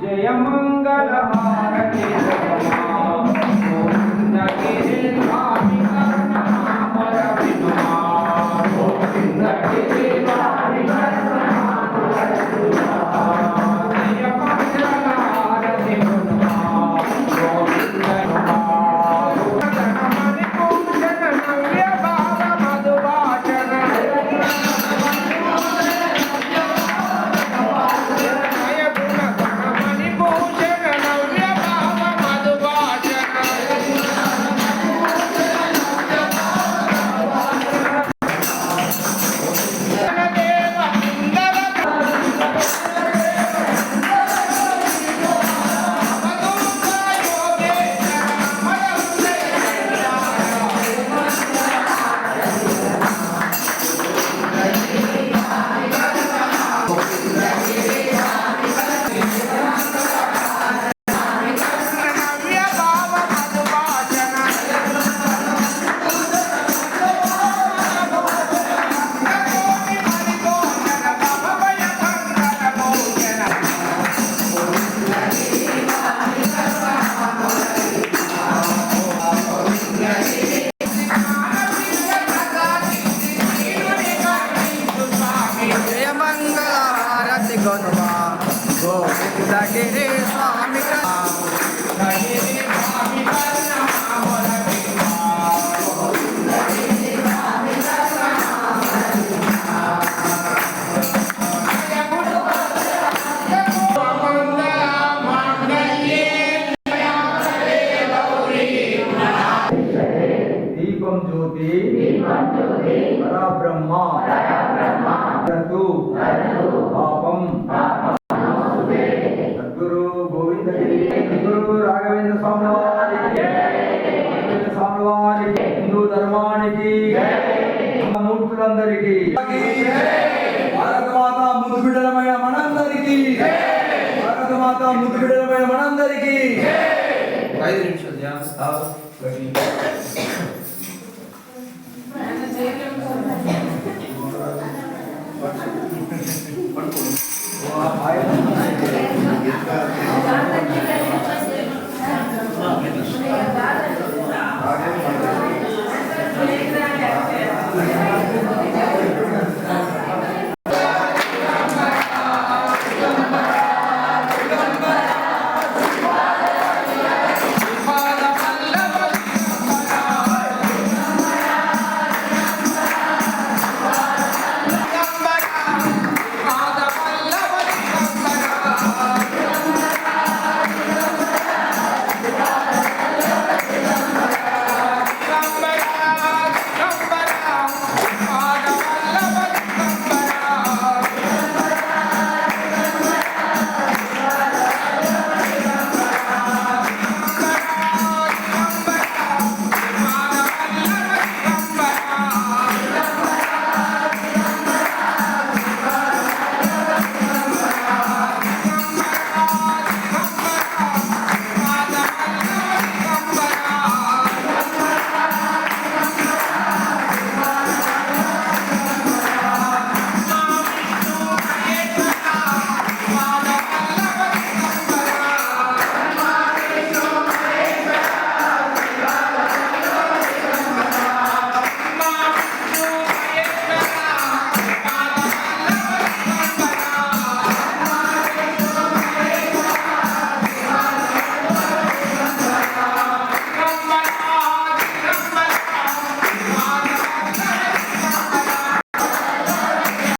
जय मंगल हारति गोविंद गिरि स्वामी नाम रविनुमा गोविंद गिरि स्वामी नाम रविनुमा जय मंगल हारति गुणमा गोविंद नुमा जनमणि पूजन नव्य भाव मधुवाचन सद्गुरु गोविंद सद्गुरु राघवेंद्र स्वामी वारिकी हिंदू धर्मानिकी మూర్తులందరికీ భారత మాత ముద్దు బిడ్డలమైన మనందరికీ భారత మాత ముద్దు బిడ్డలమైన మనందరికీ 5 నిమిషాలు ధ్యానం Wow.